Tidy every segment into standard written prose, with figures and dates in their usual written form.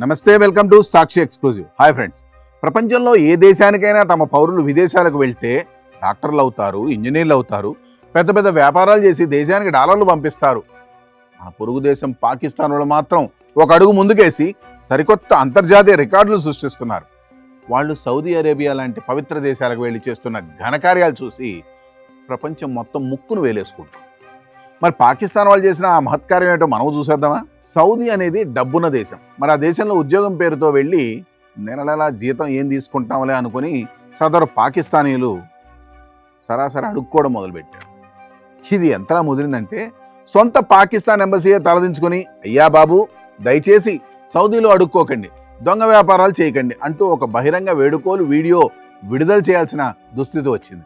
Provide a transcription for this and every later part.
నమస్తే, welcome to Sakshi exclusive. Hi friends, ప్రపంచంలో ఏ దేశానికైనా తమ పౌరులు విదేశాలకు వెళ్తే డాక్టర్లు అవుతారు, ఇంజనీర్లు అవుతారు, పెద్ద పెద్ద వ్యాపారాలు చేసి దేశానికి డాలర్లు పంపిస్తారు. మన పొరుగు దేశం పాకిస్తాన్ వాళ్ళు మాత్రం ఒక అడుగు ముందుకేసి సరికొత్త అంతర్జాతీయ రికార్డులు సృష్టిస్తున్నారు. వాళ్ళు సౌదీ అరేబియా లాంటి పవిత్ర దేశాలకు వెళ్ళి చేస్తున్న ఘనకార్యాలు చూసి ప్రపంచం మొత్తం ముక్కును వేలేసుకుంటారు. మరి పాకిస్తాన్ వాళ్ళు చేసిన ఆ మహత్కార్యం ఏంటో మనం చూసేద్దామా? సౌదీ అనేది డబ్బున్న దేశం. మరి ఆ దేశంలో ఉద్యోగం పేరుతో వెళ్ళి నెల జీతం ఏం తీసుకుంటాంలే అనుకుని సదరు పాకిస్తానీలు సరాసరి అడుక్కోవడం మొదలుపెట్టారు. ఇది ఎంతలా ముదిరిందంటే సొంత పాకిస్తాన్ ఎంబసీయే తలదించుకొని, అయ్యా బాబు దయచేసి సౌదీలో అడుక్కోకండి, దొంగ వ్యాపారాలు చేయకండి అంటూ ఒక బహిరంగ వేడుకోలు వీడియో విడుదల చేయాల్సిన దుస్థితి వచ్చింది.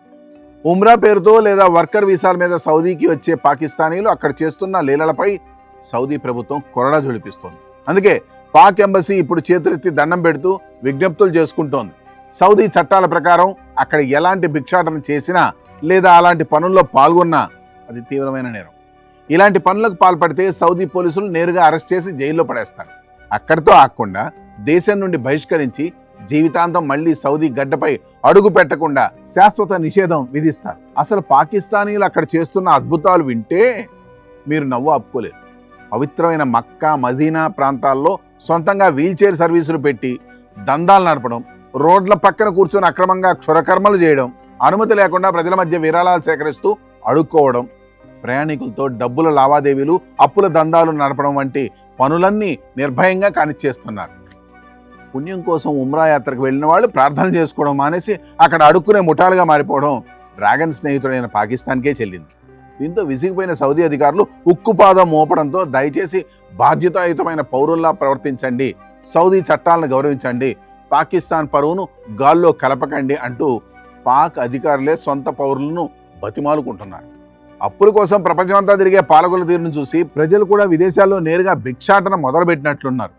ఉమ్రా పేరుతో లేదా వర్కర్ వీసాల మీద సౌదీకి వచ్చే పాకిస్తానీలు అక్కడ చేస్తున్న లీలలపై సౌదీ ప్రభుత్వం కొరడా జొలిపిస్తోంది. అందుకే పాక్ ఎంబసీ ఇప్పుడు చేతులెత్తి దండం పెడుతూ విజ్ఞప్తులు చేసుకుంటోంది. సౌదీ చట్టాల ప్రకారం అక్కడ ఎలాంటి భిక్షాటన చేసినా లేదా అలాంటి పనుల్లో పాల్గొన్నా అది తీవ్రమైన నేరం. ఇలాంటి పనులకు పాల్పడితే సౌదీ పోలీసులు నేరుగా అరెస్ట్ చేసి జైల్లో పడేస్తారు. అక్కడితో ఆగకుండా దేశం నుండి బహిష్కరించి జీవితాంతం మళ్లీ సౌదీ గడ్డపై అడుగు పెట్టకుండా శాశ్వత నిషేధం విధిస్తారు. అసలు పాకిస్తానీలు అక్కడ చేస్తున్న అద్భుతాలు వింటే మీరు నవ్వు ఆపుకోలేరు. పవిత్రమైన మక్కా, మదీనా ప్రాంతాల్లో సొంతంగా వీల్చైర్ సర్వీసులు పెట్టి దందాలు నడపడం, రోడ్ల పక్కన కూర్చొని అక్రమంగా క్షురకర్మలు చేయడం, అనుమతి లేకుండా ప్రజల మధ్య విరాళాలు సేకరిస్తూ అడుక్కోవడం, ప్రయాణికులతో డబ్బుల లావాదేవీలు, అప్పుల దందాలు నడపడం వంటి పనులన్నీ నిర్భయంగా కానిచ్చేస్తున్నారు. పుణ్యం కోసం ఉమ్రా యాత్రకు వెళ్ళిన వాళ్ళు ప్రార్థనలు చేసుకోవడం మానేసి అక్కడ అడుక్కునే ముఠాలుగా మారిపోవడం డ్రాగన్ స్నేహితుడైన పాకిస్తాన్కే చెల్లింది. దీంతో విసిగిపోయిన సౌదీ అధికారులు ఉక్కుపాదం మోపడంతో దయచేసి బాధ్యతాయుతమైన పౌరుల్లా ప్రవర్తించండి, సౌదీ చట్టాలను గౌరవించండి, పాకిస్తాన్ పరువును గాల్లో కలపకండి అంటూ పాక్ అధికారులే సొంత పౌరులను బతిమాలుకుంటున్నారు. అప్పుల కోసం ప్రపంచమంతా తిరిగే పాలకుల తీరును చూసి ప్రజలు కూడా విదేశాల్లో నేరుగా భిక్షాటన మొదలుపెట్టినట్లున్నారు.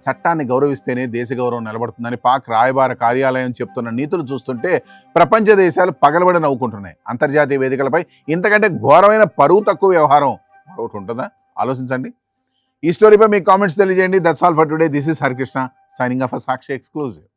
చట్టాన్ని గౌరవిస్తేనే దేశ గౌరవం నిలబడుతుందని పాక్ రాయబార కార్యాలయం చెప్తున్న నీతులు చూస్తుంటే ప్రపంచ దేశాలు పగలబడి నవ్వుకుంటున్నాయి. అంతర్జాతీయ వేదికలపై ఇంతకంటే ఘోరమైన పరువు తక్కువ వ్యవహారం మరొకటి ఉంటుందా? ఆలోచించండి. ఈ స్టోరీపై మీ కామెంట్స్ తెలియజేయండి. That's all for today. This is Harikrishna signing off Sakshi exclusive.